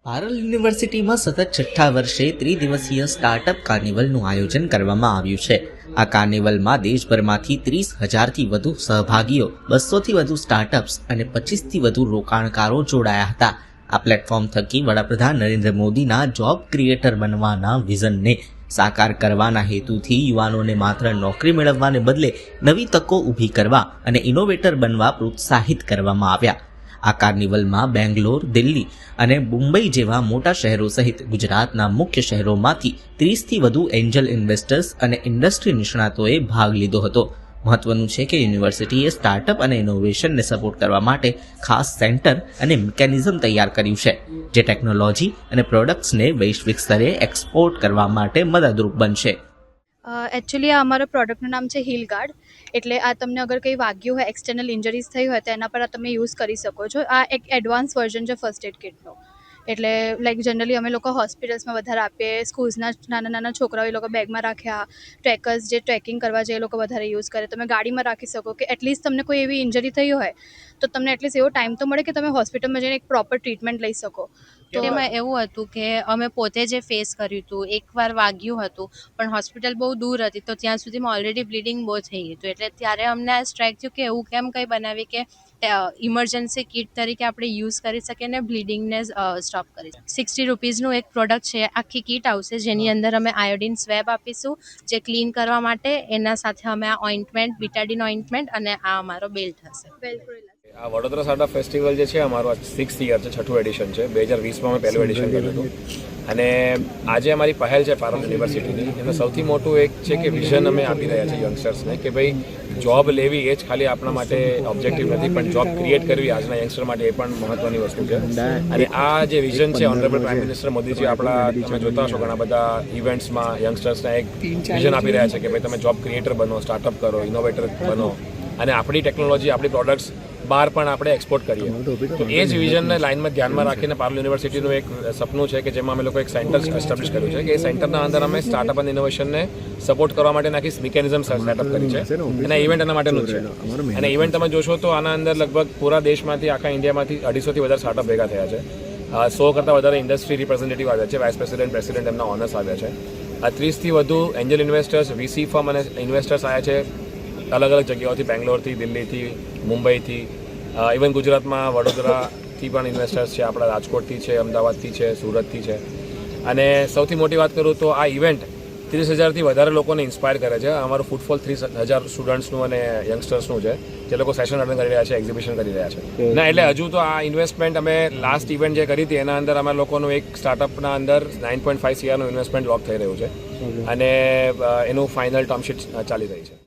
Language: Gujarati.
પારલ યુનિવર્સિટીમાં સતત છઠ્ઠા વર્ષે ત્રિદિવસીય સ્ટાર્ટઅપ કાર્નિવલનું આયોજન કરવામાં આવ્યું છે. આ કાર્નિવલમાં દેશભરમાંથી 30,000થી વધુ સહભાગીઓ, 200થી વધુ સ્ટાર્ટઅપ્સ અને 25થી વધુ રોકાણકારો જોડાયા હતા. આ પ્લેટફોર્મ થકી વડાપ્રધાન નરેન્દ્ર મોદીના જોબ ક્રિએટર બનવાના વિઝનને સાકાર કરવાના હેતુથી યુવાનોને માત્ર નોકરી મેળવવાને બદલે નવી તકો ઊભી કરવા અને ઇનોવેટર બનવા પ્રોત્સાહિત કરવામાં આવ્યા. આ કાર્નિવલમાં બેંગ્લોર, દિલ્હી અને મુંબઈ જેવા મોટા શહેરો સહિત ગુજરાતના મુખ્ય શહેરોમાંથી 30થી વધુ એન્જલ ઇન્વેસ્ટર્સ અને ઇન્ડસ્ટ્રી નિષ્ણાતોએ ભાગ લીધો હતો. મહત્વનું છે કે યુનિવર્સિટીએ સ્ટાર્ટઅપ અને ઇનોવેશનને સપોર્ટ કરવા માટે ખાસ સેન્ટર અને મિકેનિઝમ તૈયાર કર્યું છે, જે ટેકનોલોજી અને પ્રોડક્ટ્સને વૈશ્વિક સ્તરે એક્સપોર્ટ કરવા માટે મદદરૂપ બનશે. એકચ્યુઅલી આ અમારા પ્રોડક્ટનું નામ છે હીલ ગાર્ડ. એટલે આ તમને અગર કંઈ વાગ્યું હોય, એક્સટર્નલ ઇન્જરીઝ થઈ હોય તો એના પર તમે યુઝ કરી શકો છો. આ એક એડવાન્સ વર્ઝન છે ફર્સ્ટ એડ કિટનો. એટલે લાઈક જનરલી અમે લોકો હોસ્પિટલ્સમાં વધારે આપીએ, સ્કૂલ્સના નાના છોકરાઓ એ લોકો બેગમાં રાખ્યા, ટ્રેકર્સ જે ટ્રેકિંગ કરવા જાય એ લોકો વધારે યુઝ કરે. તમે ગાડીમાં રાખી શકો કે એટલીસ્ટ તમને કોઈ એવી ઇન્જરી થઈ હોય તો તમને એટલીસ્ટ એવો ટાઈમ તો મળે કે તમે હોસ્પિટલમાં જઈને એક પ્રોપર ટ્રીટમેન્ટ લઈ શકો. તો એમાં એવું હતું કે અમે પોતે જે ફેસ કર્યું હતું, એકવાર વાગ્યું હતું પણ હોસ્પિટલ બહુ દૂર હતી, તો ત્યાં સુધીમાં ઓલરેડી બ્લીડિંગ બહુ થઈ ગયું હતું. એટલે ત્યારે અમને આ સ્ટ્રાઇક થયું કે એવું કેમ કંઈ બનાવી કે ઇમરજન્સી કિટ તરીકે આપણે યુઝ કરી શકીએ ને બ્લીડિંગને સ્ટોપ કરી શકીએ. 60 રૂપીઝનું એક પ્રોડક્ટ છે, આખી કિટ આવશે જેની અંદર અમે આયોડિન સ્વેબ આપીશું જે ક્લીન કરવા માટે. એના સાથે અમે આ ઓઇન્ટમેન્ટ, બીટાડીન ઓઇન્ટમેન્ટ અને આ અમારો બેલ્ટ હશે. આ વડોદરા સ્ટાર્ટઅપ ફેસ્ટિવલ જે છે અમારું આ 6th યર છે, છઠ્ઠું એડિશન છે. 2020માં અમે પહેલું એડિશન કર્યું હતું અને આજે અમારી પહેલ છે પારલ યુનિવર્સિટીની. એમાં સૌથી મોટું એક છે કે વિઝન અમે આપી રહ્યા છીએ યંગસ્ટર્સને કે ભાઈ જોબ લેવી એ જ ખાલી આપણા માટે ઓબ્જેક્ટિવ નથી, પણ જોબ ક્રિએટ કરવી આજના યંગસ્ટર માટે એ પણ મહત્વની વસ્તુ છે. અને આ જે વિઝન છે ઓનરેબલ પ્રાઇમ મિનિસ્ટર મોદીજી આપણા તમે જોતા હશો ઘણા બધા ઇવેન્ટ્સમાં યંગસ્ટર્સને એક વિઝન આપી રહ્યા છે કે ભાઈ તમે જોબ ક્રિએટર બનો, સ્ટાર્ટઅપ કરો, ઇનોવેટર બનો અને આપણી ટેકનોલોજી, આપણી પ્રોડક્ટ્સ બહાર પણ આપણે એક્સપોર્ટ કરીએ. તો એ જ વિઝનને લાઇનમાં ધ્યાનમાં રાખીને પારલ યુનિવર્સિટીનું એક સપનું છે કે જેમાં અમે લોકો એક સેન્ટર એસ્ટાબ્લિશ કર્યું છે કે એ સેન્ટરના અંદર અમે સ્ટાર્ટઅપ અને ઇનોવેશનને સપોર્ટ કરવા માટે નાખી મિકેનિઝમ સેટઅપ કરી છે. અને ઇવેન્ટ એના માટેનું છે. અને ઇવેન્ટ તમે જોશો તો આના અંદર લગભગ પૂરા દેશમાંથી, આખા ઇન્ડિયામાંથી 250થી વધારે સ્ટાર્ટઅપ ભેગા થયા છે. 100 કરતાં વધારે ઇન્ડસ્ટ્રી રિપ્રેઝેન્ટેટિવ આવ્યા છે, વાઇસ પ્રેસિડેન્ટ એમના ઓનર્સ આવ્યા છે. 30થી વધુ એન્જલ ઇન્વેસ્ટર્સ, વીસી ફર્મ અને ઇન્વેસ્ટર્સ આવ્યા છે અલગ અલગ જગ્યાઓથી, બેંગ્લોરથી, દિલ્હીથી, મુંબઈથી, ઇવન ગુજરાતમાં વડોદરાથી પણ ઇન્વેસ્ટર્સ છે, આપણા રાજકોટથી છે, અમદાવાદથી છે, સુરતથી છે. અને સૌથી મોટી વાત કરું તો આ ઇવેન્ટ 30,000થી વધારે લોકોને ઇન્સ્પાયર કરે છે. અમારું ફૂટફોલ 30,000 સ્ટુડન્ટ્સનું અને યંગસ્ટર્સનું છે જે લોકો સેશન અટેન્ડ કરી રહ્યા છે, એક્ઝિબિશન કરી રહ્યા છે. ના એટલે હજુ તો આ ઇન્વેસ્ટમેન્ટ અમે લાસ્ટ ઇવેન્ટ જે કરી હતી એના અંદર અમે લોકોનું એક સ્ટાર્ટઅપના અંદર 9.5 CRનું ઇન્વેસ્ટમેન્ટ લોક થઈ રહ્યું છે અને એનું ફાઇનલ ટર્મશીટ ચાલી રહી છે.